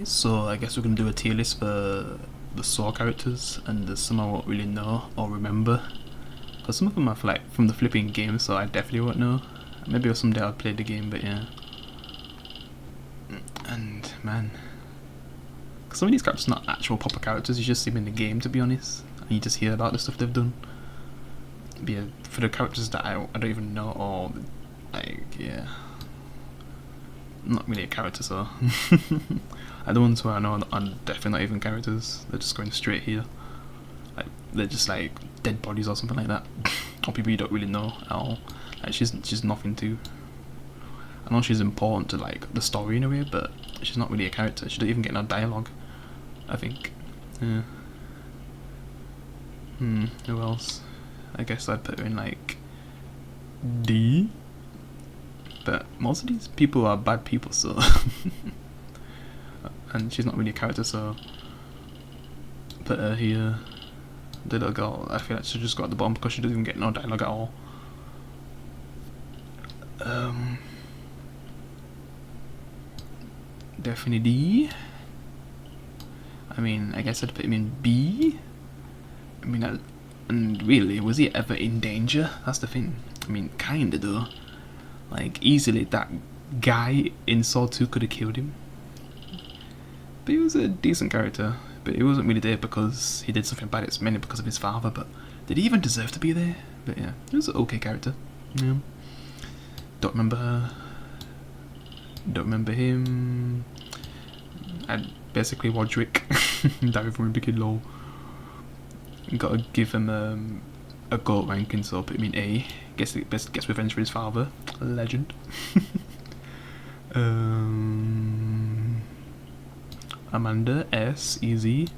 So I guess we're gonna do a tier list for the Saw characters, and there's some I won't really know or remember, because some of them are like from the flipping game, so I definitely won't know. Maybe someday I'll play the game, but yeah. And man, some of these characters are not actual proper characters, you just see them in the game, to be honest, and you just hear about the stuff they've done. But yeah, for the characters that I don't even know, or like, yeah, not really a character, so and the ones who I know are definitely not even characters, they're just going straight here. Like, they're just like dead bodies or something like that, or people you don't really know at all. Like, she's nothing to. I know she's important to like the story in a way, but she's not really a character. She don't even get no dialogue, I think. Yeah. Who else? I guess I'd put her in like D. But most of these people are bad people, so and she's not really a character, so put her here. The little girl, I feel like she just got at the bottom because she doesn't even get no dialogue at all. Definitely D. I mean, I guess I'd put him in B. I mean, and really, was he ever in danger? That's the thing. I mean, kinda though. Like, easily that guy in Saw 2 could have killed him. But he was a decent character. But he wasn't really there because he did something bad. It's mainly because of his father. But did he even deserve to be there? But yeah, he was an okay character. Yeah. Don't remember her. Don't remember him. I basically Roderick. Dive from a big low. Gotta give him a GOAT ranking, so put him in A. Gets revenge for his father. A legend. Amanda S, easy.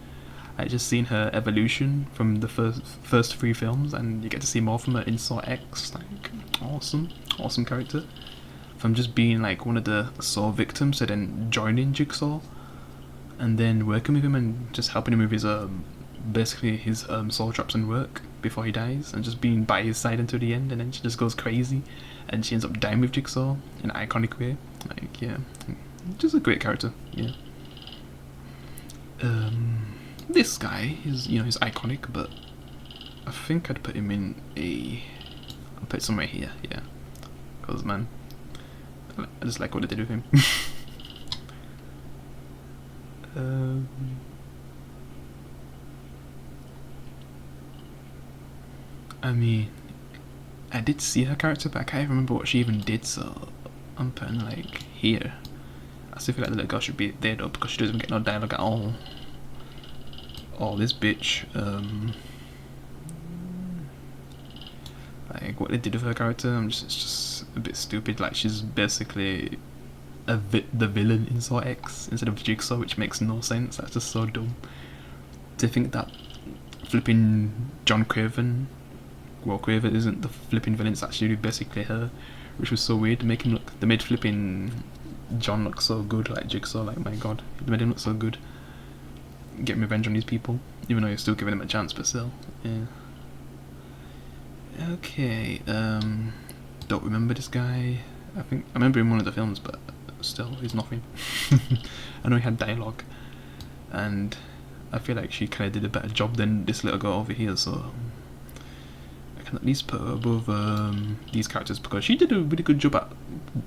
I just seen her evolution from the first 3 films, and you get to see more from her in Saw X. Like, awesome character. From just being like one of the Saw victims to then joining Jigsaw, and then working with him and just helping him with his basically his Saw traps and work before he dies, and just being by his side until the end, and then she just goes crazy, and she ends up dying with Jigsaw in an iconic way. Like, yeah, just a great character. Yeah. This guy is, he's iconic, but I think I'd put him in a. I'll put it somewhere here, yeah. Cause man, I just like what they did with him. I mean, I did see her character, but I can't even remember what she even did, so I'm putting like here. I still feel like the little girl should be there though, because she doesn't get no dialogue at all. Oh, this bitch, like what they did with her character, it's just a bit stupid. Like, she's basically the villain in Saw X instead of Jigsaw, which makes no sense. That's just so dumb. To think that flipping Craver isn't the flipping villain, it's actually basically her, which was so weird. They made flipping John look so good, like Jigsaw. Like, my god, they made him look so good. Getting revenge on these people, even though you're still giving them a chance, but still, yeah. Okay, don't remember this guy. I remember him in one of the films, but still, he's nothing. I know he had dialogue, and I feel like she kind of did a better job than this little girl over here, so I can at least put her above these characters, because she did a really good job at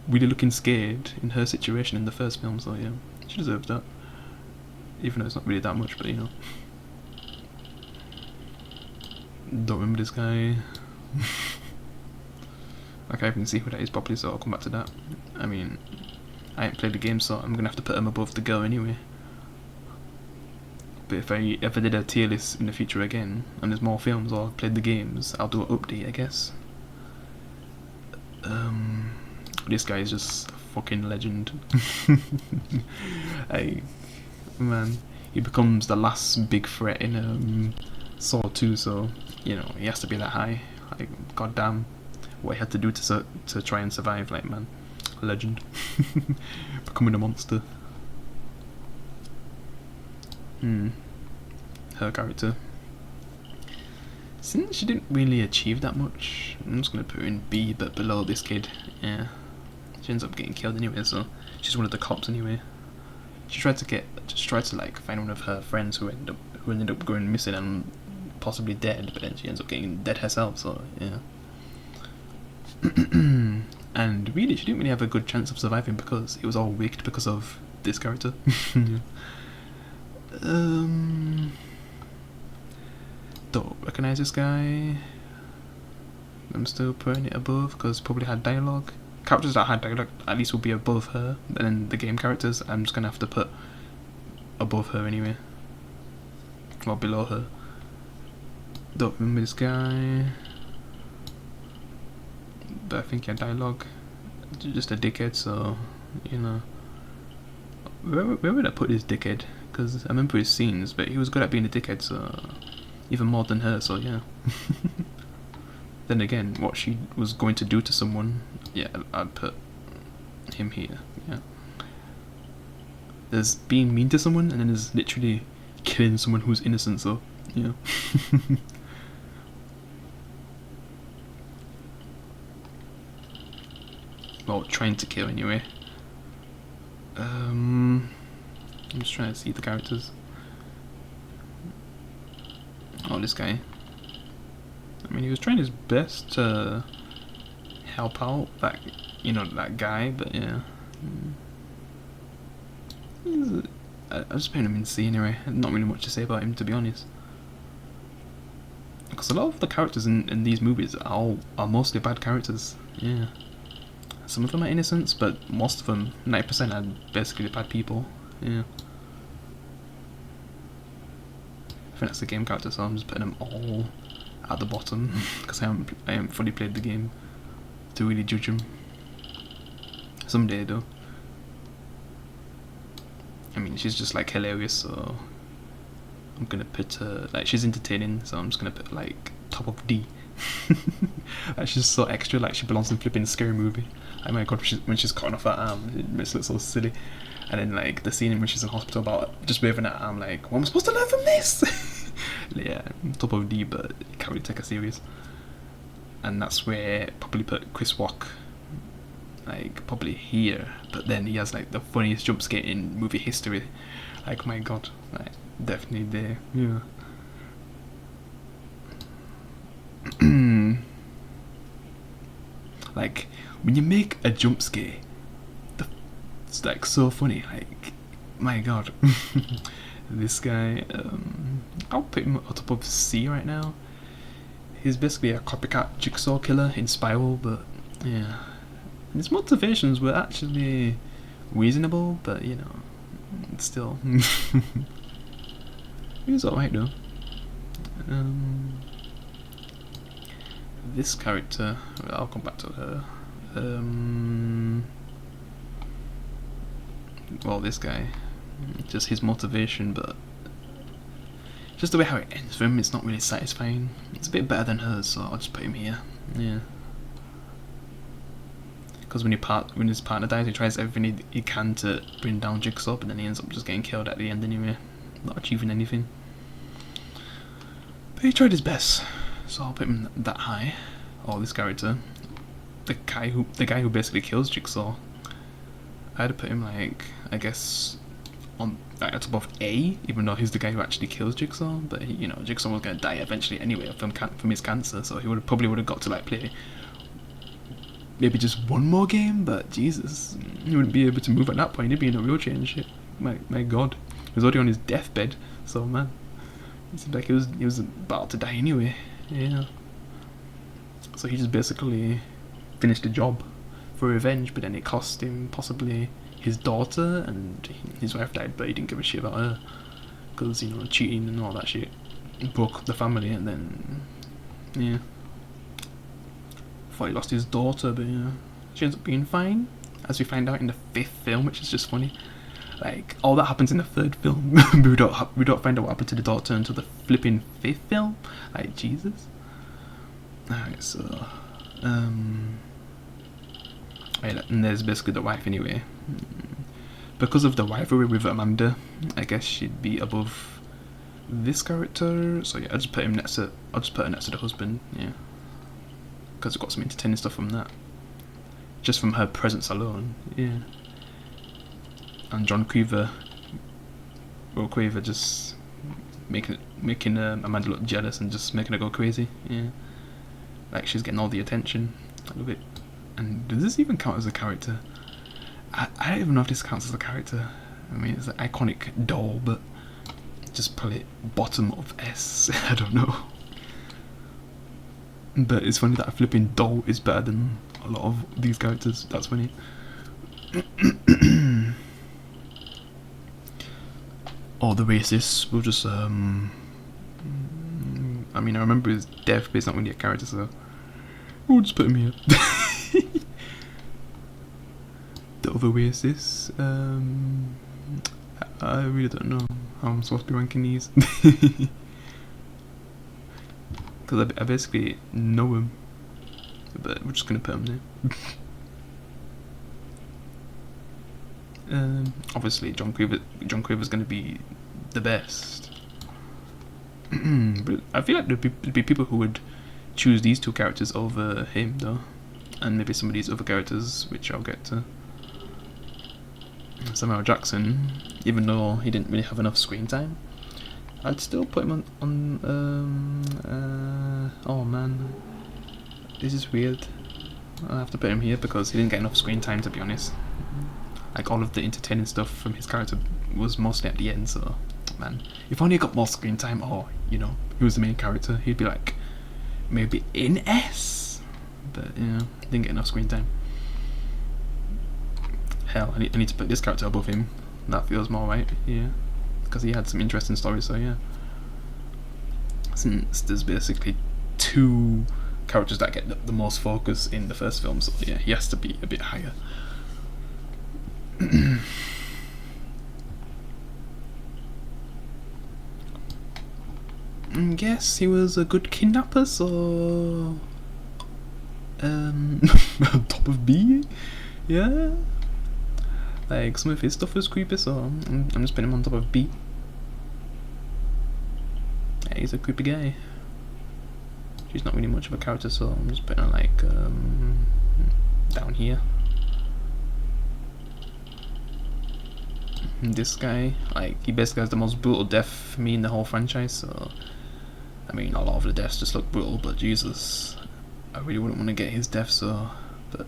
really looking scared in her situation in the first film, so yeah, she deserves that. Even though it's not really that much, but Don't remember this guy. I can't even see who that is properly, so I'll come back to that. I mean, I ain't played the game, so I'm gonna have to put him above the girl anyway. But if I ever did a tier list in the future again, and there's more films or I've played the games, I'll do an update, I guess. This guy is just a fucking legend. Man, he becomes the last big threat in Saw 2, so he has to be that high. Like, goddamn, what he had to do to try and survive. Like, man, a legend. Becoming a monster. Her character, since she didn't really achieve that much, I'm just gonna put her in B, but below this kid. Yeah, she ends up getting killed anyway, so she's one of the cops anyway. she tried to like find one of her friends who ended up going missing and possibly dead, but then she ends up getting dead herself. So yeah. And really, she didn't really have a good chance of surviving because it was all wicked because of this character. Yeah. Don't recognize this guy. I'm still putting it above because probably had dialogue. Characters that had dialogue at least will be above her, and then the game characters I'm just gonna have to put above her anyway, or below her. Don't remember this guy, but I think he had dialogue. Just a dickhead, so you know. Where would I put this dickhead? Because I remember his scenes, but he was good at being a dickhead, so even more than her. So yeah. Then again, what she was going to do to someone, yeah, I'd put him here. Yeah. There's being mean to someone, and then there's literally killing someone who's innocent. So yeah. Well, trying to kill anyway. I'm just trying to see the characters. Oh, this guy. I mean, he was trying his best to help out that, that guy, but yeah. I just put him in C anyway. Not really much to say about him, to be honest. Because a lot of the characters in these movies are mostly bad characters. Yeah. Some of them are innocents, but most of them, 90%, are basically bad people. Yeah. I think that's the game character, so I'm just putting them all at the bottom because I haven't fully played the game to really judge them. Someday though. I mean, she's just like hilarious, so I'm gonna put her like she's entertaining, so I'm just gonna put like top of D. Like, she's so extra, like she belongs in flipping Scary Movie. Oh my god, when she's cutting off her arm, it makes it look so silly. And then like the scene when she's in hospital about just waving her arm, like, what am I supposed to learn from this? Yeah, top of D, but you can't really take her serious. And that's where probably put Chris Rock, like probably here. But then he has like the funniest jump scare in movie history. Like, my god, like definitely there. Yeah. Like when you make a jump scare, it's like so funny. Like, my god. This guy, I'll put him on top of C right now. He's basically a copycat jigsaw killer in Spiral, but yeah, his motivations were actually reasonable, but still. He was alright though. This character, I'll come back to her. Well, this guy, just his motivation, but just the way how it ends for him, it's not really satisfying. It's a bit better than hers, so I'll just put him here. Yeah. Because when his partner dies, he tries everything he can to bring down Jigsaw, but then he ends up just getting killed at the end anyway, not achieving anything. But he tried his best, so I'll put him that high. Oh, this character, the guy who basically kills Jigsaw, I had to put him like, I guess, on like at top of A, even though he's the guy who actually kills Jigsaw. But Jigsaw was gonna die eventually anyway from his cancer, so he probably would have got to like play maybe just one more game. But Jesus, he wouldn't be able to move at that point. He'd be in a wheelchair and shit. My god, he was already on his deathbed. So man, it seemed like he was about to die anyway. Yeah. So he just basically finished the job for revenge, but then it cost him possibly his daughter, and his wife died, but he didn't give a shit about her because cheating and all that shit broke up the family. And then yeah, thought he lost his daughter, but yeah, she ends up being fine, as we find out in the 5th film, which is just funny. Like, all that happens in the 3rd film. we don't find out what happened to the daughter until the flipping 5th film. Like, Jesus. Alright, so and there's basically the wife anyway. Because of the rivalry with Amanda, I guess she'd be above this character. So yeah, I'll just put her next to the husband. Yeah, because I've got some entertaining stuff from that, just from her presence alone. Yeah. And John Creamer Quaver just making Amanda look jealous and just making her go crazy. Yeah, like she's getting all the attention. I love it. And does this even count as a character? I don't even know if this counts as a character. I mean, it's an iconic doll, but just put it bottom of S. I don't know. But it's funny that a flipping doll is better than a lot of these characters. That's funny. Or the racist will just I mean, I remember his death, but it's not really a character, so we'll just put him here. The other racist, I really don't know how I'm supposed to be ranking these. Because I basically know him, but we're just gonna put him there. Obviously, John Craver's gonna be the best. But I feel like there'd be people who would choose these two characters over him, though, and maybe some of these other characters, which I'll get to. Samuel Jackson, even though he didn't really have enough screen time, I'd still put him on. Oh man, this is weird. I have to put him here because he didn't get enough screen time, to be honest. Like, all of the entertaining stuff from his character was mostly at the end, so man, if only he got more screen time, or you know, he was the main character, he'd be like maybe in S. But you know, didn't get enough screen time. Hell, I need to put this character above him. That feels more right, yeah, because he had some interesting stories. So yeah, since there's basically two characters that get the most focus in the first film, so yeah, he has to be a bit higher. I guess he was a good kidnapper, so on top of B, yeah. Like, some of his stuff was creepy, so I'm just putting him on top of B. Yeah, he's a creepy guy. She's not really much of a character, so I'm just putting her like down here. And this guy, like, he basically has the most brutal death for me in the whole franchise, so I mean, a lot of the deaths just look brutal, but Jesus, I really wouldn't want to get his death, so, but,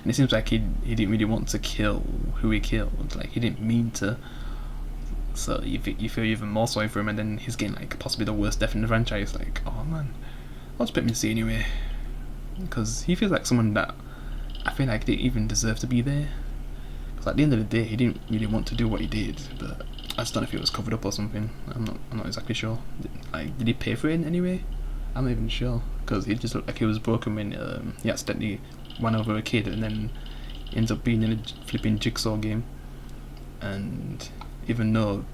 and it seems like he didn't really want to kill who he killed, like, he didn't mean to, so you feel even more sorry for him, and then he's getting, like, possibly the worst death in the franchise, like, oh man, I'll just put him in C anyway, because he feels like someone that I feel like didn't even deserve to be there, because at the end of the day, he didn't really want to do what he did, but I just don't know if it was covered up or something. I'm not exactly sure. Did he pay for it in any way? I'm not even sure, because he just looked like he was broken when he accidentally ran over a kid, and then he ends up being in a flipping jigsaw game. And even though,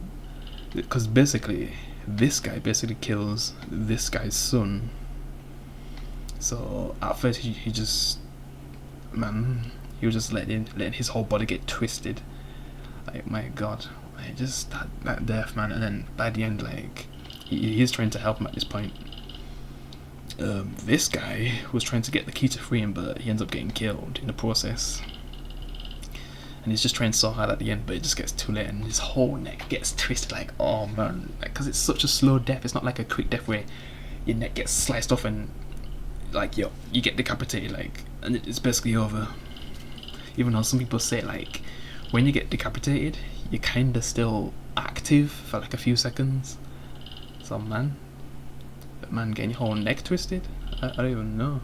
because basically this guy basically kills this guy's son. So at first he just, man, he was just letting his whole body get twisted. Like, my God. Just that death, man, and then by the end, like, he's trying to help him at this point. This guy was trying to get the key to free him, but he ends up getting killed in the process. And he's just trying so hard at the end, but it just gets too late, and his whole neck gets twisted. Like, oh man, because it's such a slow death. It's not like a quick death where your neck gets sliced off and like you get decapitated, like, and it's basically over. Even though some people say, like, when you get decapitated, you're kinda still active for like a few seconds. So man, getting your whole neck twisted, I don't even know.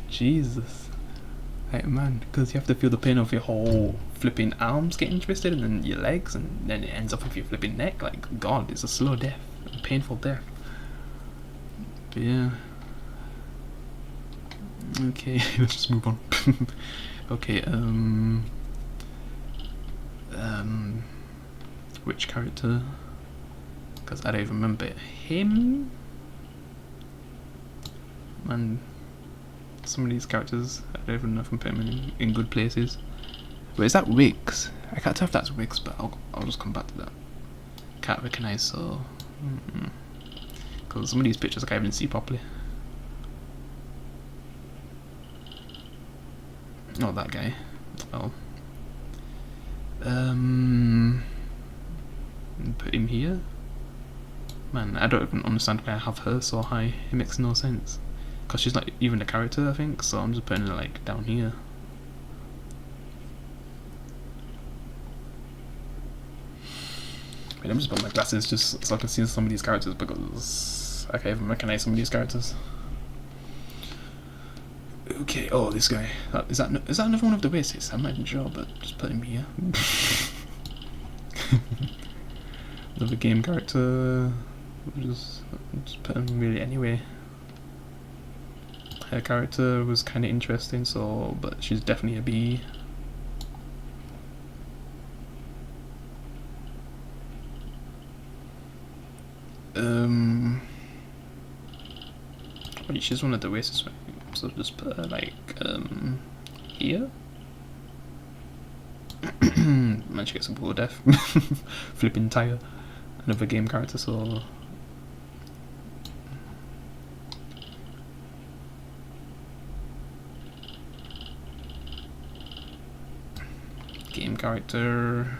Jesus, like, man, because you have to feel the pain of your whole flipping arms getting twisted, and then your legs, and then it ends up with your flipping neck. Like, God, it's a slow death, a painful death. But yeah, okay, let's just move on. Okay, which character? Because I don't even remember him. Man, some of these characters, I don't even know if I'm putting them in good places. Wait, is that Riggs? I can't tell if that's Riggs, but I'll just come back to that. Can't recognize, so because some of these pictures I can't even see properly. Not that guy. Well, and put him here. Man, I don't even understand why I have her so high. It makes no sense. Because she's not even a character, I think, so I'm just putting her like down here. Wait, I'm just putting my glasses just so I can see some of these characters because I can't even recognize some of these characters. Okay, oh, this guy. Is that another one of the Oasis? I'm not even sure, but just put him here. Another game character. Just put him really anyway. Her character was kind of interesting, so but she's definitely a B. Wait, she's one of the Oasis, right? So just put her like here. Man, she gets a blow death. Flipping tire. Another game character, so game character.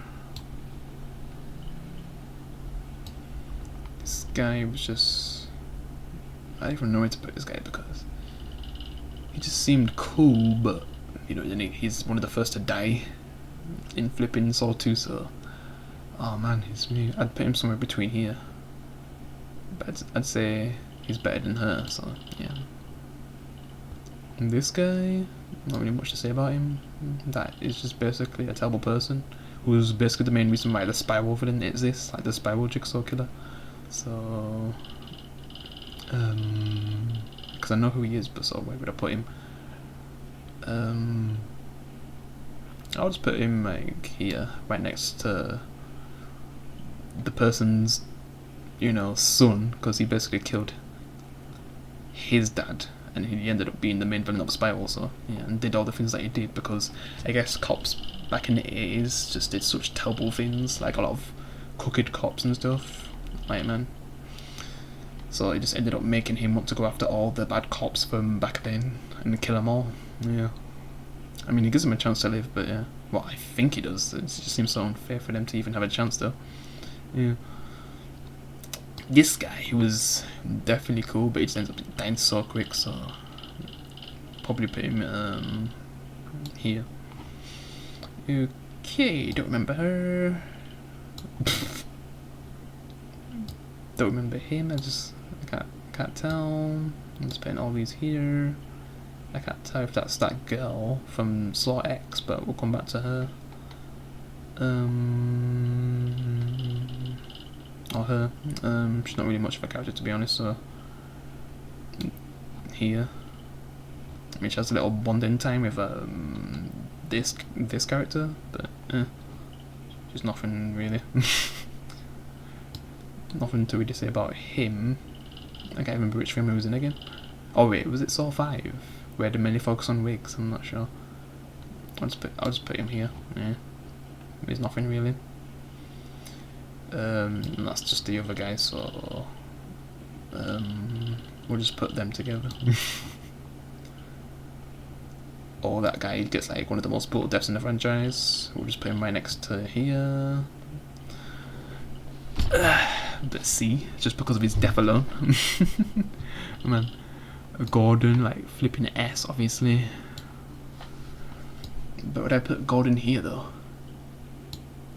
This guy was just, I don't even know where to put this guy because he just seemed cool, but you know, he's one of the first to die in flipping Saw 2, so oh man, he's me. I'd put him somewhere between here, but I'd say he's better than her, so yeah. And this guy, not really much to say about him. That is just basically a terrible person who's basically the main reason why the spiral didn't exist, like the spiral jigsaw killer. So because I know who he is, but so where would I put him? I'll just put him like here, right next to the person's, you know, son, because he basically killed his dad, and he ended up being the main villain of Spiral. So yeah, and did all the things that he did because I guess cops back in the 80s just did such terrible things, like a lot of crooked cops and stuff, like man. So it just ended up making him want to go after all the bad cops from back then and kill them all. Yeah. I mean, he gives them a chance to live, but yeah. Well, I think he does. It just seems so unfair for them to even have a chance, though. Yeah. This guy, he was definitely cool, but he just ends up dying so quick, so probably put him here. Okay, don't remember her. Don't remember him. I can't tell. I'm just putting all these here. I can't tell if that's that girl from Saw X, but we'll come back to her. Or her. She's not really much of a character, to be honest, so here. I mean, she has a little bonding time with this character, but she's nothing really. Nothing to really say about him. I can't remember which film he was in again. Oh wait, was it Saw 5? Where they mainly focus on wigs? I'm not sure. I'll just put him here. Yeah, there's nothing really. And that's just the other guy, so we'll just put them together. Or that guy gets like one of the most brutal deaths in the franchise. We'll just put him right next to here. But C, just because of his death alone. Man, Gordon, like flipping S, obviously. But would I put Gordon here though?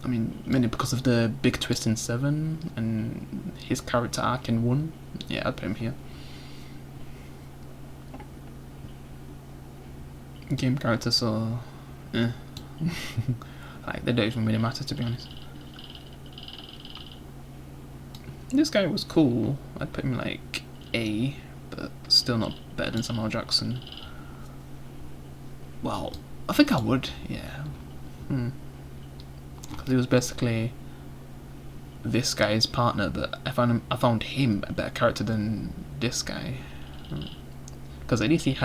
I mean, mainly because of the big twist in 7 and his character arc in 1. Yeah, I'd put him here. Game character, so like they don't even really matter, to be honest. This guy was cool. I'd put him like A, but still not better than Samuel Jackson. Well, I think I would, yeah. Because he was basically this guy's partner, but I found him a better character than this guy. Because at least it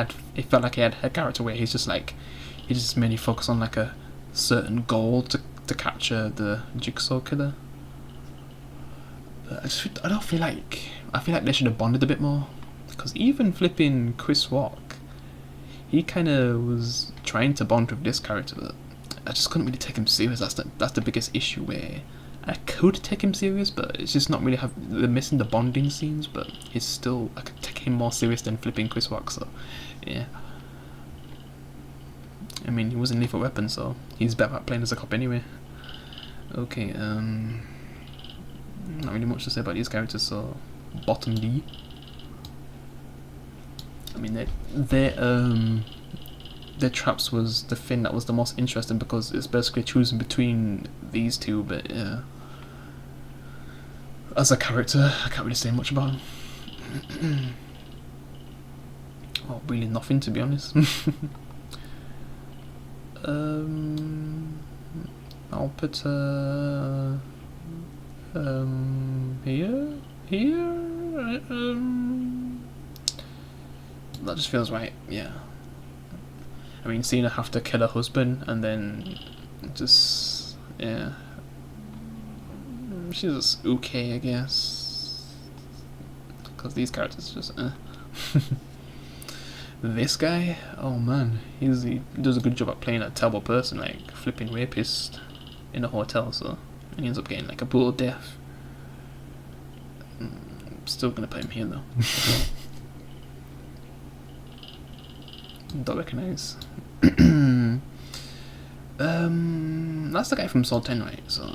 felt like he had a character where he's just like, he just mainly focused on like a certain goal to capture the jigsaw killer. But I feel like they should have bonded a bit more, because even flipping Chris Rock, he kind of was trying to bond with this character, but I just couldn't really take him serious. That's the biggest issue, where I could take him serious, but it's just not really they're missing the bonding scenes, but it's still, I could take him more serious than flipping Chris Rock, so yeah. I mean, he was in Lethal Weapon, so he's better at playing as a cop anyway. Okay, not really much to say about these characters, so bottom D. I mean, their traps was the thing that was the most interesting because it's basically choosing between these two, but yeah. As a character, I can't really say much about him. Well, really nothing, to be honest. I'll put here. That just feels right. Yeah. I mean, seeing her have to kill her husband and then just, yeah. She's just okay, I guess. Because these characters just, This guy, oh man, he does a good job at playing a terrible person, like flipping rapist in a hotel, so, and he ends up getting like a brutal death. I'm still gonna put him here though. Don't recognise. That's the guy from Saw 10, right? So,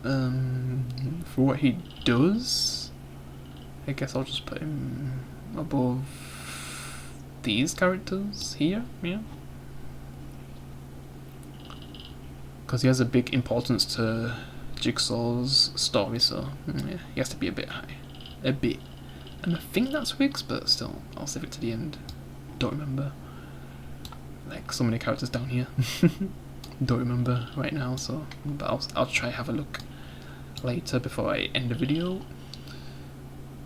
for what he does, I guess I'll just put him above these characters here, yeah. Because he has a big importance to Jigsaw's story, so yeah, he has to be a bit high. A bit. And I think that's Wiggs, but still, I'll save it to the end. Don't remember. Like so many characters down here. Don't remember right now, so but I'll try have a look later before I end the video.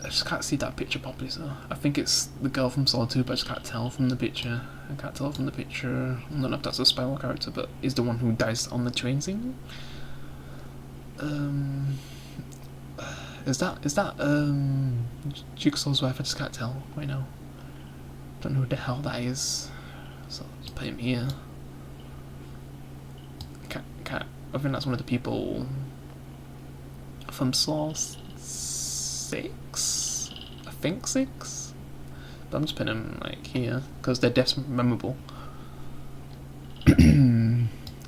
I just can't see that picture properly, so I think it's the girl from Saw 2, but I just can't tell from the picture. I don't know if that's a Spiral character, but is the one who dies on the train scene. Is that Jigsaw's wife? I just can't tell right now. Don't know who the hell that is. So let's put him here. I think that's one of the people from Saw 6? I think 6? But I'm just putting them like here, because their deaths are memorable.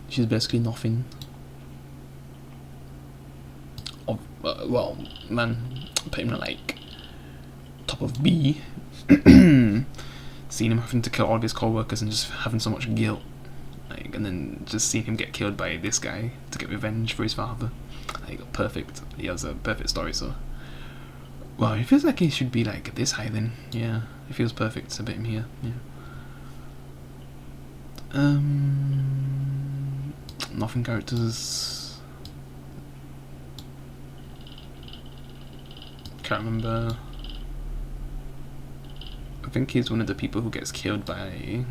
She's basically nothing. Well, man, put him like top of B. Seeing him having to kill all of his co-workers and just having so much guilt. Like, and then just seeing him get killed by this guy to get revenge for his father. Like, perfect. He has a perfect story, so. Well, it feels like he should be like this high then. Yeah, it feels perfect to put him here. Yeah. Nothing characters. Can't remember. I think he's one of the people who gets killed by.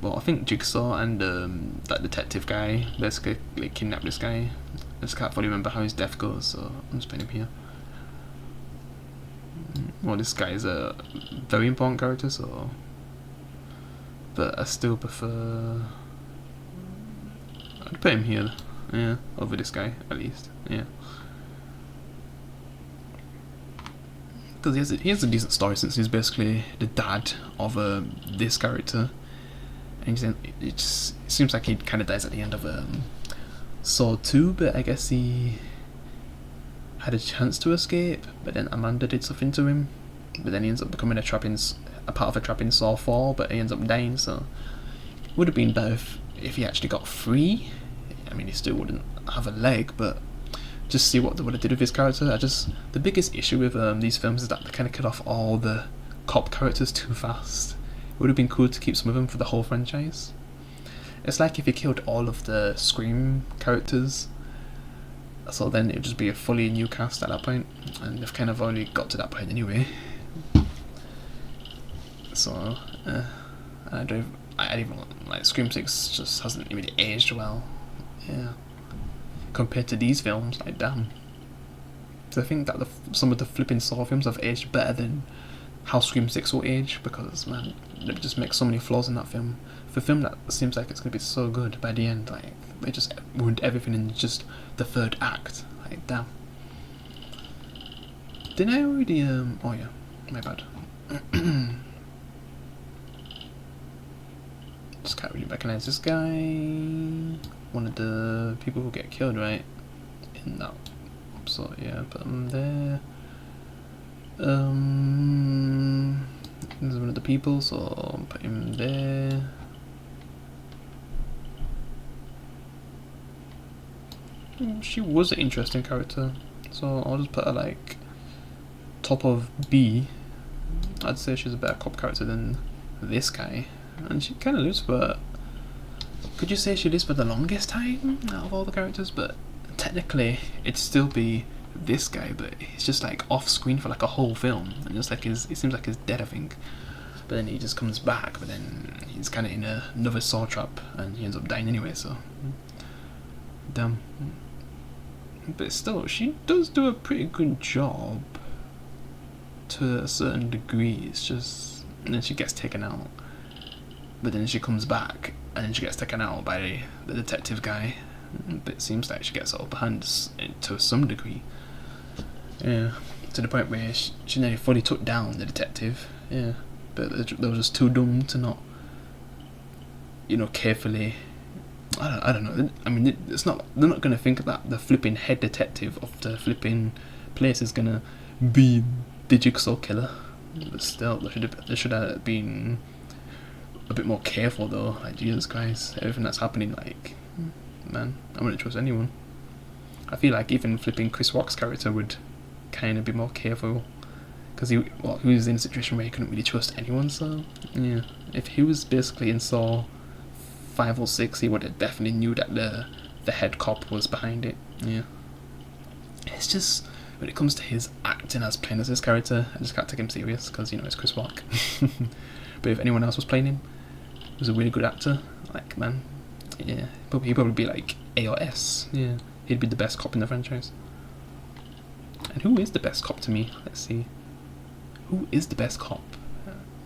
Well, I think Jigsaw and that detective guy basically like kidnapped this guy. I just can't fully remember how his death goes, so I'm just putting him here. Well, this guy is a very important character, so. But I still prefer. I'd put him here, yeah, over this guy at least, yeah. Because he has a decent story since he's basically the dad of this character. And it seems like he kind of dies at the end of Saw 2, but I guess he had a chance to escape, but then Amanda did something to him, but then he ends up becoming a part of a trap in Saw 4, but he ends up dying, so it would have been better if he actually got free. I mean, he still wouldn't have a leg, but just see what they would have did with his character. The biggest issue with these films is that they kind of cut off all the cop characters too fast. It would have been cool to keep some of them for the whole franchise. It's like if you killed all of the Scream characters, so then it would just be a fully new cast at that point, and they've kind of already got to that point anyway. So, I even like Scream 6 just hasn't really aged well. Yeah. Compared to these films, like damn. So I think that some of the flipping Saw films have aged better than how Scream 6 will age, because man, they just make so many flaws in that film. For a film that seems like it's gonna be so good, by the end, like they just ruined everything in just the third act. Like damn. Didn't I already oh yeah, my bad. Just can't really recognize this guy. One of the people who get killed, right? In that. So yeah, put him there. This is one of the people, so put him there. She was an interesting character, so I'll just put her like top of B. I'd say she's a better cop character than this guy, and she kind of lives for. Could you say she lives for the longest time out of all the characters? But technically, it'd still be this guy, but he's just like off screen for like a whole film, and just like it seems like he's dead, I think. But then he just comes back, but then he's kind of in another saw trap, and he ends up dying anyway. So damn. But still, she does do a pretty good job to a certain degree. It's just, and then she gets taken out, but then she comes back, and then she gets taken out by the detective guy. But it seems like she gets upper hand to some degree. Yeah, to the point where she nearly fully took down the detective. Yeah, but they were just too dumb to not, you know, carefully. I don't know. I mean, it's not. They're not gonna think that the flipping head detective of the flipping place is gonna be the jigsaw killer. But still, they should have been a bit more careful though. Like Jesus Christ, everything that's happening. Like, man, I wouldn't trust anyone. I feel like even flipping Chris Rock's character would kind of be more careful, because he was in a situation where he couldn't really trust anyone. So yeah, if he was basically in Saw 5 or 6, he would have definitely knew that the head cop was behind it. Yeah, it's just when it comes to his acting as playing as his character, I just can't take him serious, because you know it's Chris Rock. But if anyone else was playing him, he was a really good actor. Like man, yeah, he'd probably be like A or S. Yeah, he'd be the best cop in the franchise. And who is the best cop to me? Let's see. Who is the best cop?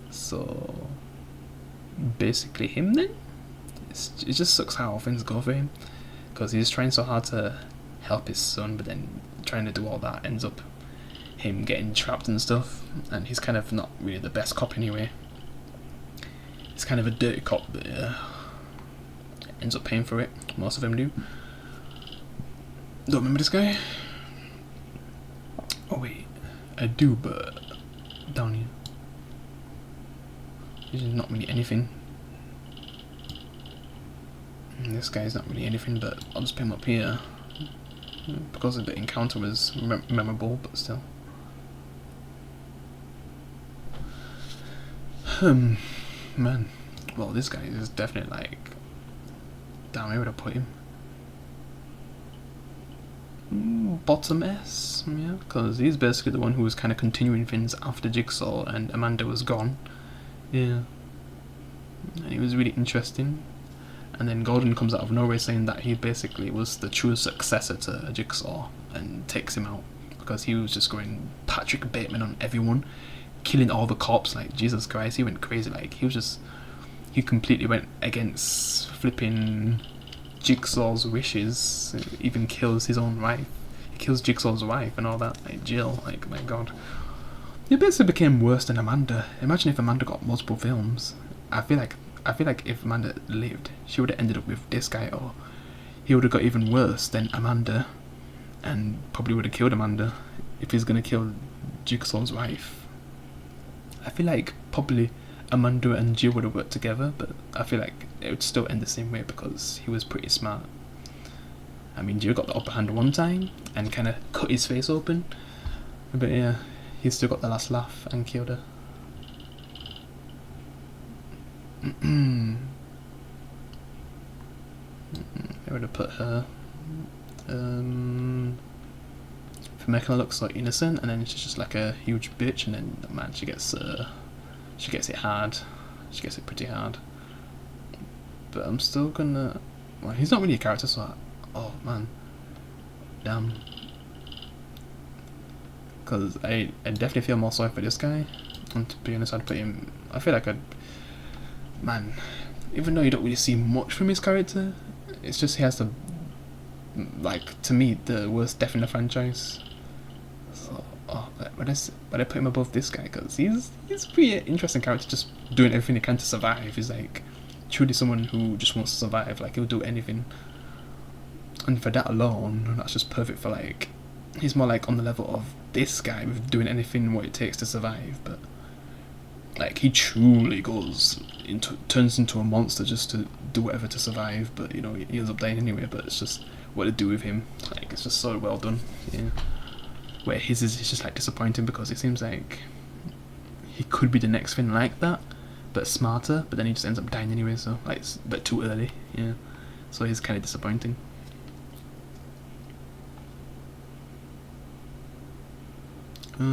So basically him then. It just sucks how things go for him, because he's trying so hard to help his son, but then trying to do all that ends up him getting trapped and stuff, and he's kind of not really the best cop anyway. He's kind of a dirty cop, but ends up paying for it. Most of them do. Don't remember this guy. Oh wait, I do, but down here. He's not really anything. This guy's not really anything, but I'll just put him up here because the encounter was memorable, but still. Man, well, this guy is definitely like, damn, where would I put him? Bottom S, yeah, because he's basically the one who was kind of continuing things after Jigsaw and Amanda was gone. Yeah, and he was really interesting. And then Gordon comes out of nowhere saying that he basically was the true successor to Jigsaw and takes him out, because he was just going Patrick Bateman on everyone, killing all the cops. Like Jesus Christ, he went crazy. Like he completely went against flipping Jigsaw's wishes. He even kills his own wife. He kills Jigsaw's wife and all that. Like Jill. Like my God, he basically became worse than Amanda. Imagine if Amanda got multiple films. I feel like if Amanda lived, she would have ended up with this guy, or he would have got even worse than Amanda, and probably would have killed Amanda if he's gonna kill Jigsaw's wife. I feel like probably Amanda and Jill would have worked together, but I feel like it would still end the same way because he was pretty smart. I mean, Jill got the upper hand one time and kind of cut his face open, but yeah, he still got the last laugh and killed her. I would have put her for making her look so innocent, and then she's just like a huge bitch, and then man, she gets it hard. She gets it pretty hard. But I'm still gonna. Well, he's not really a character, so oh man, damn. Because I definitely feel more sorry for this guy. And to be honest, I'd put him. I feel like man, even though you don't really see much from his character, it's just he has the, like, to me, the worst death in the franchise. So, but I put him above this guy because he's a pretty interesting character, just doing everything he can to survive. He's like truly someone who just wants to survive. Like, he'll do anything, and for that alone, that's just perfect for, like, he's more like on the level of this guy with doing anything what it takes to survive. But like, he truly turns into a monster just to do whatever to survive. But you know, he ends up dying anyway. But it's just what to do with him. Like, it's just so well done. Yeah. Where his is just like disappointing because it seems like he could be the next thing like that, but smarter. But then he just ends up dying anyway. So like, but too early. Yeah. So he's kind of disappointing. I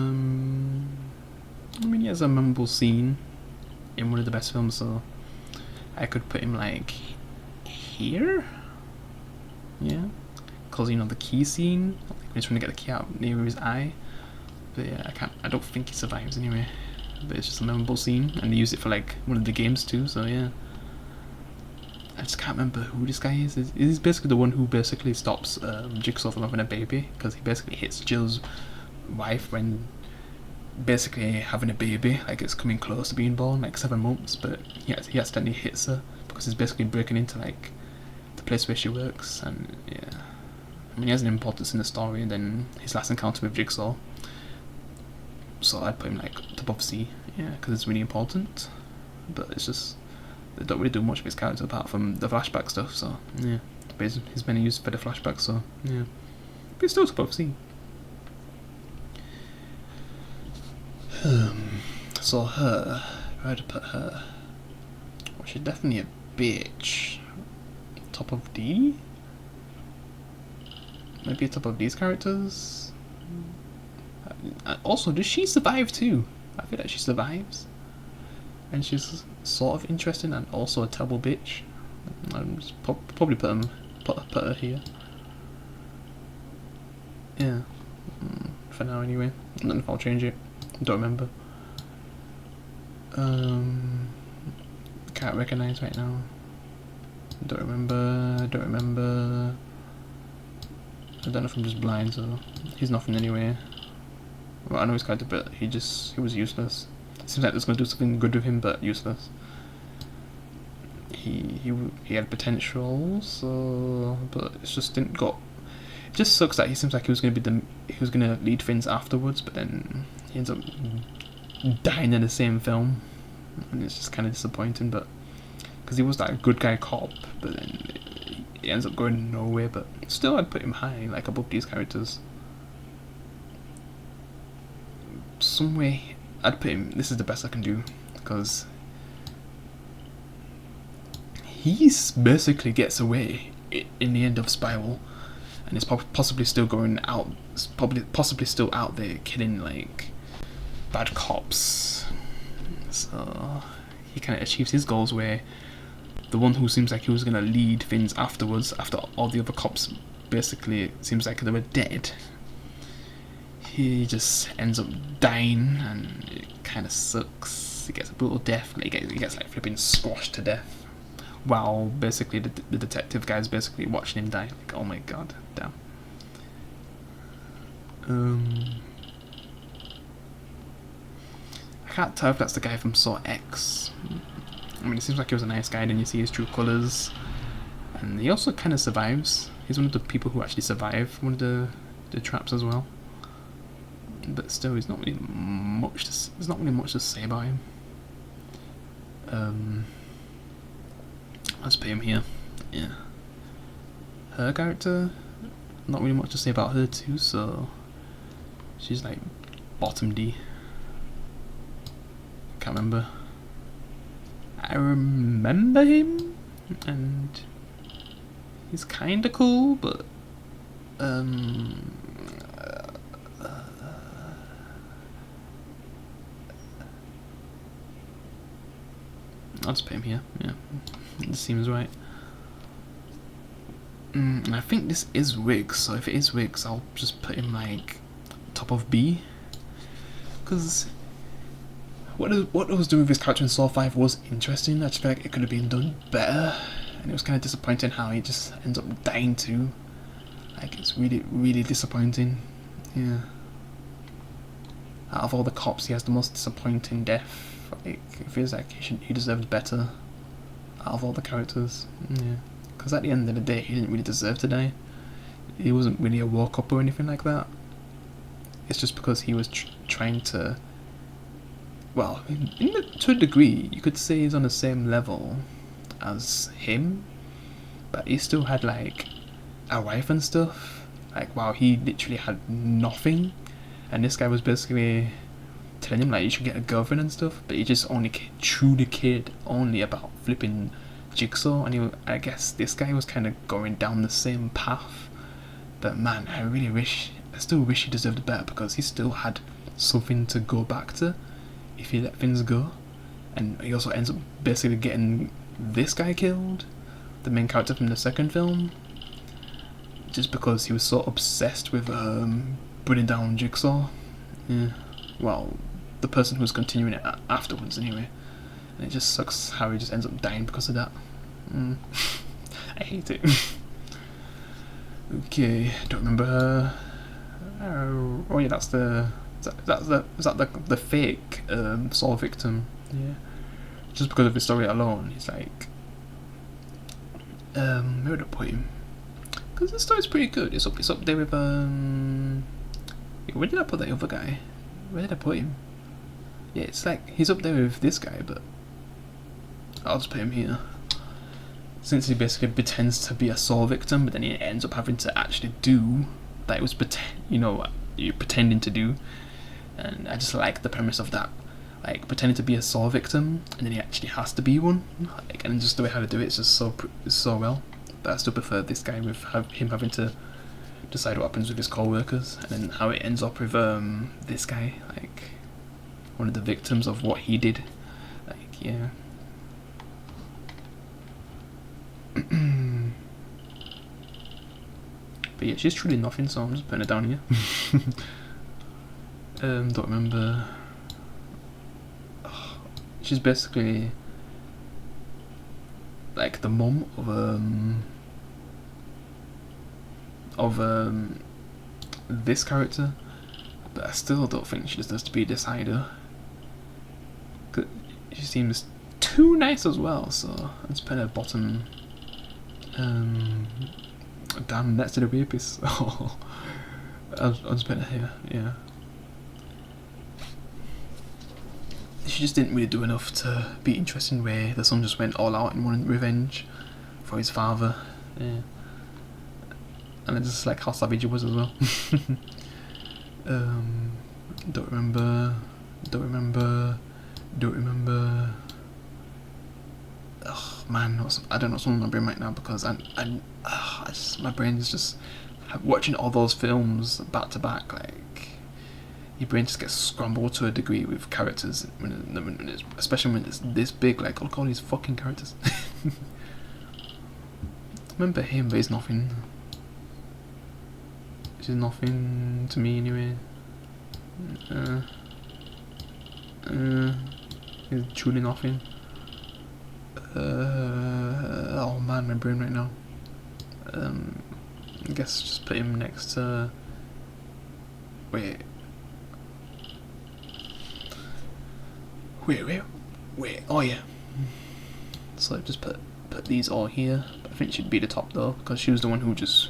mean, he has a memorable scene in one of the best films, so I could put him like here. Yeah, because you know the key scene, like when he's trying to get the key out near his eye. But yeah, I don't think he survives anyway. But it's just a memorable scene, and they use it for like one of the games too. So yeah, I just can't remember who this guy is. He's basically the one who basically stops Jigsaw from having a baby, because he basically hits Jill's wife when basically having a baby, like it's coming close to being born, like 7 months, but he accidentally hits her because he's basically breaking into like the place where she works. And yeah, I mean, he has an importance in the story, and then his last encounter with Jigsaw, so I'd put him like above C, yeah, because it's really important. But it's just they don't really do much of his character apart from the flashback stuff, so yeah, but he's been used for the flashback, so yeah, but he's still above C. So her, if I had to put her, well, she's definitely a bitch. Top of D? Maybe top of these characters? Also, does she survive too? I feel like she survives. And she's sort of interesting and also a terrible bitch. I'm just probably put her here. Yeah. For now anyway. I don't know if I'll change it. Don't remember. Can't recognize right now. Don't remember. I don't know if I'm just blind, so he's nothing anyway. Well, I know his character, but he was useless. It seems like it's gonna do something good with him, but useless. He had potential, so but it just didn't go. It just sucks that he seems like he was gonna lead things afterwards, but then he ends up dying in the same film, and it's just kind of disappointing. But because he was that good guy cop, but then he ends up going nowhere. But still, I'd put him high, like above these characters. Some way, I'd put him. This is the best I can do, because he basically gets away in the end of Spiral, and is possibly still going out, possibly still out there killing like bad cops. So he kind of achieves his goals, where the one who seems like he was gonna lead things afterwards, after all the other cops basically it seems like they were dead, he just ends up dying, and it kind of sucks. He gets a brutal death. Like, he gets like flipping squashed to death, while basically the detective guy's basically watching him die. Like, oh my god, damn. I can't tell if that's the guy from Saw X. I mean, it seems like he was a nice guy, then you see his true colours, and he also kind of survives. He's one of the people who actually survive one of the traps as well. But still, there's not really much to say about him. Let's put him here. Yeah. Her character, not really much to say about her too, so she's like bottom D. Can't remember. I remember him, and he's kinda cool, but I'll just put him here, yeah. This seems right. And I think this is Wiggs, so if it is Wiggs, I'll just put him like top of B. Because what it was doing with his character in Saw 5 was interesting. I just feel like it could have been done better, and it was kind of disappointing how he just ends up dying too. Like, it's really, really disappointing. Yeah. Out of all the cops, he has the most disappointing death. Like, it feels like he deserved better. Out of all the characters, yeah. Because at the end of the day, he didn't really deserve to die. He wasn't really a woke up or anything like that. It's just because he was trying to. Well, to a degree, you could say he's on the same level as him, but he still had like a wife and stuff. Like, wow, he literally had nothing, and this guy was basically telling him like you should get a girlfriend and stuff, but he just only truly cared only about flipping jigsaw, and I guess this guy was kind of going down the same path. But man, I still wish he deserved better, because he still had something to go back to if he let things go. And he also ends up basically getting this guy killed, the main character from the second film, just because he was so obsessed with putting down jigsaw. Yeah. Well, the person who's continuing it afterwards anyway. And it just sucks how he just ends up dying because of that. I hate it. Okay, don't remember her. Oh yeah, that's the fake Saw victim. Yeah, just because of his story alone, he's like, where would I put him? Because the story's pretty good. It's up there with where did I put that other guy? Where did I put him? Yeah, it's like he's up there with this guy, but I'll just put him here. Since he basically pretends to be a Saw victim, but then he ends up having to actually do that it was you're pretending to do. And I just like the premise of that, like pretending to be a Saw victim, and then he actually has to be one. Like, and just the way how to do it is just so well. But I still prefer this guy with him having to decide what happens with his co-workers, and then how it ends up with this guy, like one of the victims of what he did. Like, yeah. But yeah, she's truly nothing, so I'm just putting her down here. Don't remember. She's basically like the mum of this character, but I still don't think she deserves to be this either. She seems too nice as well, so let's put her bottom. Damn, next to the rapist. I'll just put her here. Yeah. She just didn't really do enough to be interesting, where the son just went all out and wanted revenge for his father. Yeah. And it's just like how savage he was as well. Don't remember. Oh man, I don't know what's on my brain right now, because my brain is just watching all those films back to back. Like, your brain just gets scrambled to a degree with characters, especially when it's this big. Like, look at all these fucking characters. Remember him, but he's nothing. He's nothing to me anyway. He's truly nothing. Oh man, my brain right now. I guess just put him next to. Wait. Oh yeah. So just put these all here. I think she'd be the top though, because she was the one who just.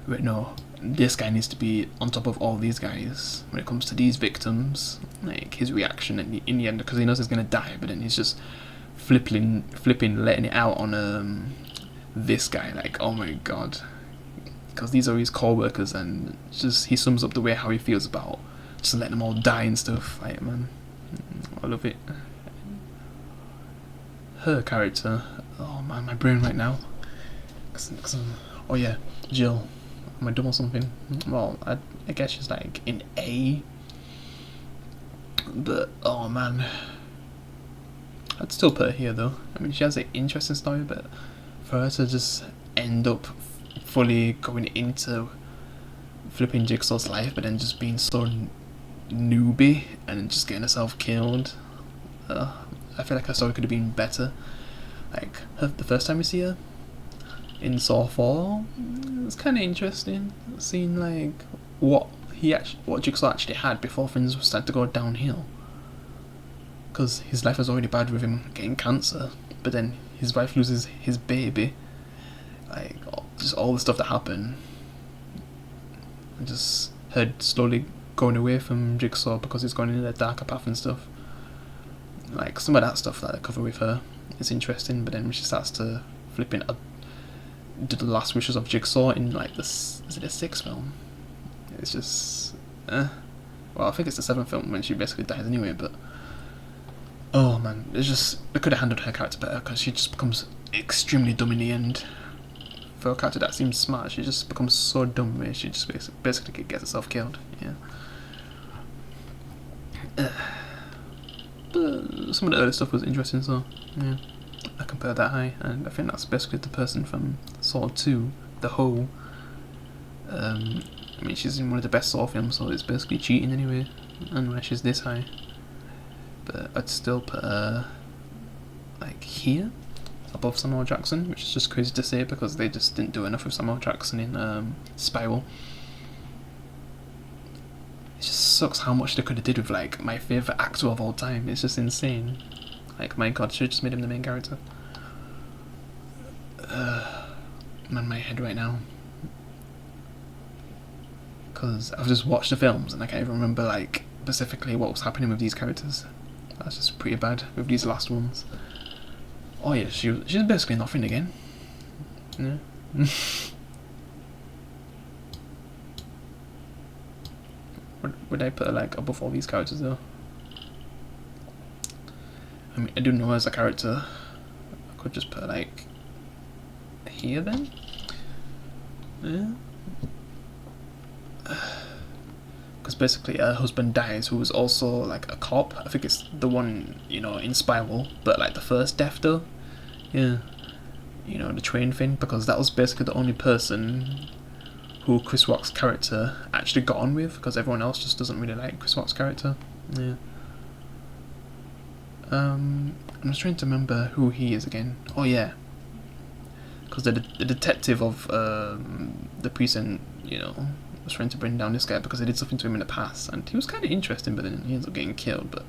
Wait, no. This guy needs to be on top of all these guys when it comes to these victims. Like, his reaction in the end, because he knows he's gonna die, but then he's just flipping, letting it out on this guy. Like, oh my god, because these are his co-workers, and just he sums up the way how he feels about just letting them all die and stuff. Like, man, I love it. Her character, oh man, my brain right now. Oh yeah, Jill. Am I dumb or something? Well, I guess she's like in A. But, oh man. I'd still put her here though. I mean, she has an interesting story, but for her to just end up fully going into flipping Jigsaw's life, but then just being so newbie and just getting herself killed. I feel like her story could have been better. Like the first time we see her in Saw 4, it's kind of interesting seeing like what Jigsaw actually had before things were starting to go downhill. Because his life was already bad with him getting cancer, but then his wife loses his baby. Like just all the stuff that happened. And just her slowly going away from Jigsaw because he's going in a darker path and stuff. Like some of that stuff that I cover with her is interesting, but then when she starts to flipping do the last wishes of Jigsaw in like is it the 6th film? It's just well, I think it's the 7th film when she basically dies anyway, but oh man, it's just they could have handled her character better because she just becomes extremely dumb in the end. For a character that seems smart, she just becomes so dumb where she just basically gets herself killed. Yeah. But some of the early stuff was interesting, so yeah, I compared that high, and I think that's basically the person from Saw 2, the Hoe. I mean, she's in one of the best Saw films, so it's basically cheating anyway, and why she's this high. But I'd still put her like here, above Samuel Jackson, which is just crazy to say because they just didn't do enough with Samuel Jackson in Spiral. It just sucks how much they could have did with like my favourite actor of all time. It's just insane. Like my god, should have just made him the main character. I'm on my head right now. Because I've just watched the films and I can't even remember like specifically what was happening with these characters. That's just pretty bad with these last ones. Oh yeah, she's basically nothing again. Yeah. Would I put her like above all these characters though? I mean, I do know her as a character. I could just put her like here then. Yeah. Because basically her husband dies, who was also like a cop. I think it's the one, you know, in Spiral, but like the first death though. Yeah. You know, the train thing, because that was basically the only person who Chris Rock's character actually got on with, because everyone else just doesn't really like Chris Rock's character. Yeah. I'm just trying to remember who he is again. Oh yeah. Because the detective of the precinct, you know, was trying to bring down this guy because they did something to him in the past, and he was kind of interesting, but then he ends up getting killed. But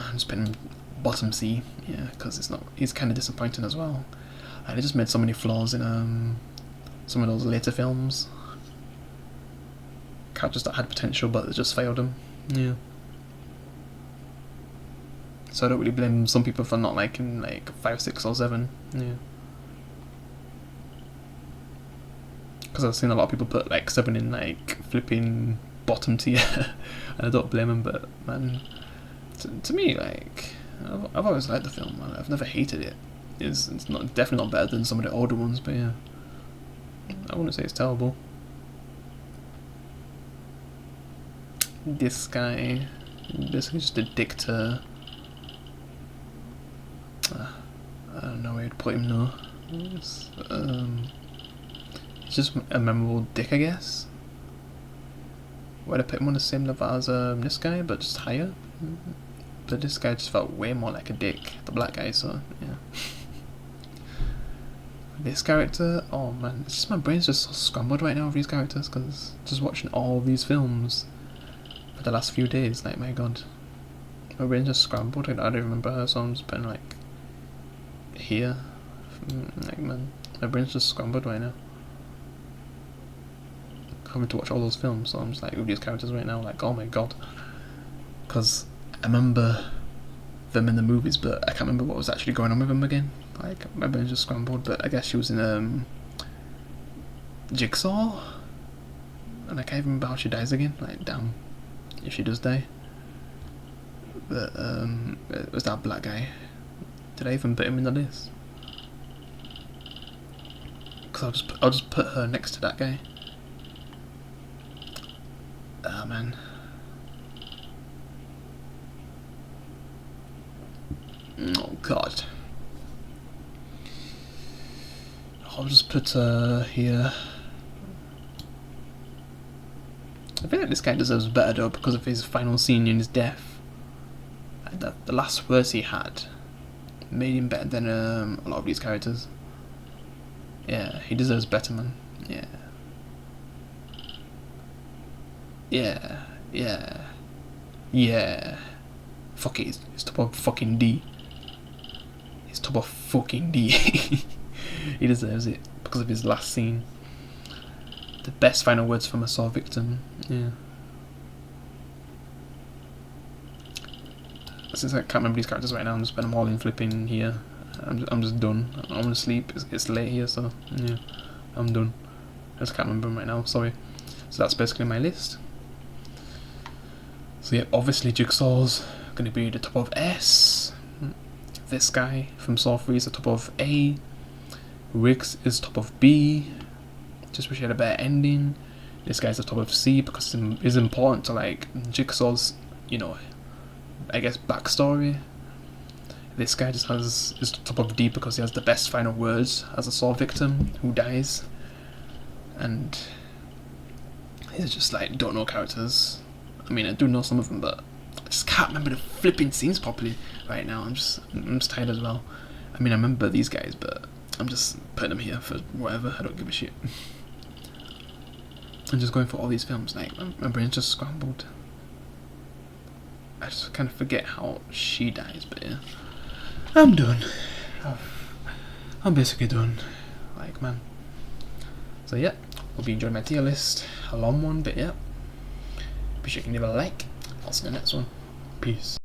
I'm just putting him bottom C, yeah, because he's kind of disappointing as well. And they just made so many flaws in some of those later films. Characters that had potential, but they just failed them. Yeah. So I don't really blame some people for not liking like 5, 6, or 7. Yeah. Because I've seen a lot of people put like 7 in like flipping bottom tier, and I don't blame them. But man, to me, like I've always liked the film. Man. I've never hated it. It's definitely not better than some of the older ones, but yeah, I wouldn't say it's terrible. This guy, basically just a dick to. I don't know where to put him now. He's just a memorable dick, I guess. Would I put him on the same level as this guy, but just higher? But this guy just felt way more like a dick, the black guy, so yeah. This character, oh man, it's just my brain's just so scrambled right now with these characters, because just watching all these films for the last few days, like my god. My brain's just scrambled, like, I don't remember her, so I'm just putting like here. Like man, my brain's just scrambled right now. Having to watch all those films, so I'm just like with these characters right now, like oh my god. Because I remember them in the movies, but I can't remember what was actually going on with them again. Like my brain's just scrambled, but I guess she was in Jigsaw, and I can't even remember how she dies again. Like damn, if she does die. But it was that black guy. Did I even put him in the list? Because I'll just put her next to that guy. Ah man. Oh god. I'll just put her here. I feel like this guy deserves better though because of his final scene in his death. The last words he had made him better than a lot of these characters. Yeah, he deserves better, man. Yeah. Yeah. Yeah. Yeah. Fuck it, it's top of fucking D. It's top of fucking D. He deserves it because of his last scene. The best final words from a Saw victim. Yeah. Since I can't remember these characters right now, I'm just spending them all in flipping here. I'm just done. I want to sleep. It's late here, so yeah, I'm done. I just can't remember them right now. Sorry. So that's basically my list. So yeah, obviously Jigsaw's gonna be the top of S. This guy from Saw 3 is the top of A. Riggs is top of B. Just wish he had a better ending. This guy's the top of C because it's important to like Jigsaw's, you know, I guess backstory. This guy just is the top of D because he has the best final words as a Saw victim who dies. And these are just like don't know characters. I mean, I do know some of them, but I just can't remember the flipping scenes properly right now. I'm just tired as well. I mean, I remember these guys, but I'm just putting them here for whatever. I don't give a shit. I'm just going for all these films. Like my brain's just scrambled. I just kind of forget how she dies, but yeah, I'm done. I'm basically done. Like, man. So yeah, hope you enjoyed my tier list. A long one, but yeah. Be sure you can leave a like. I'll see you in the next one. Peace.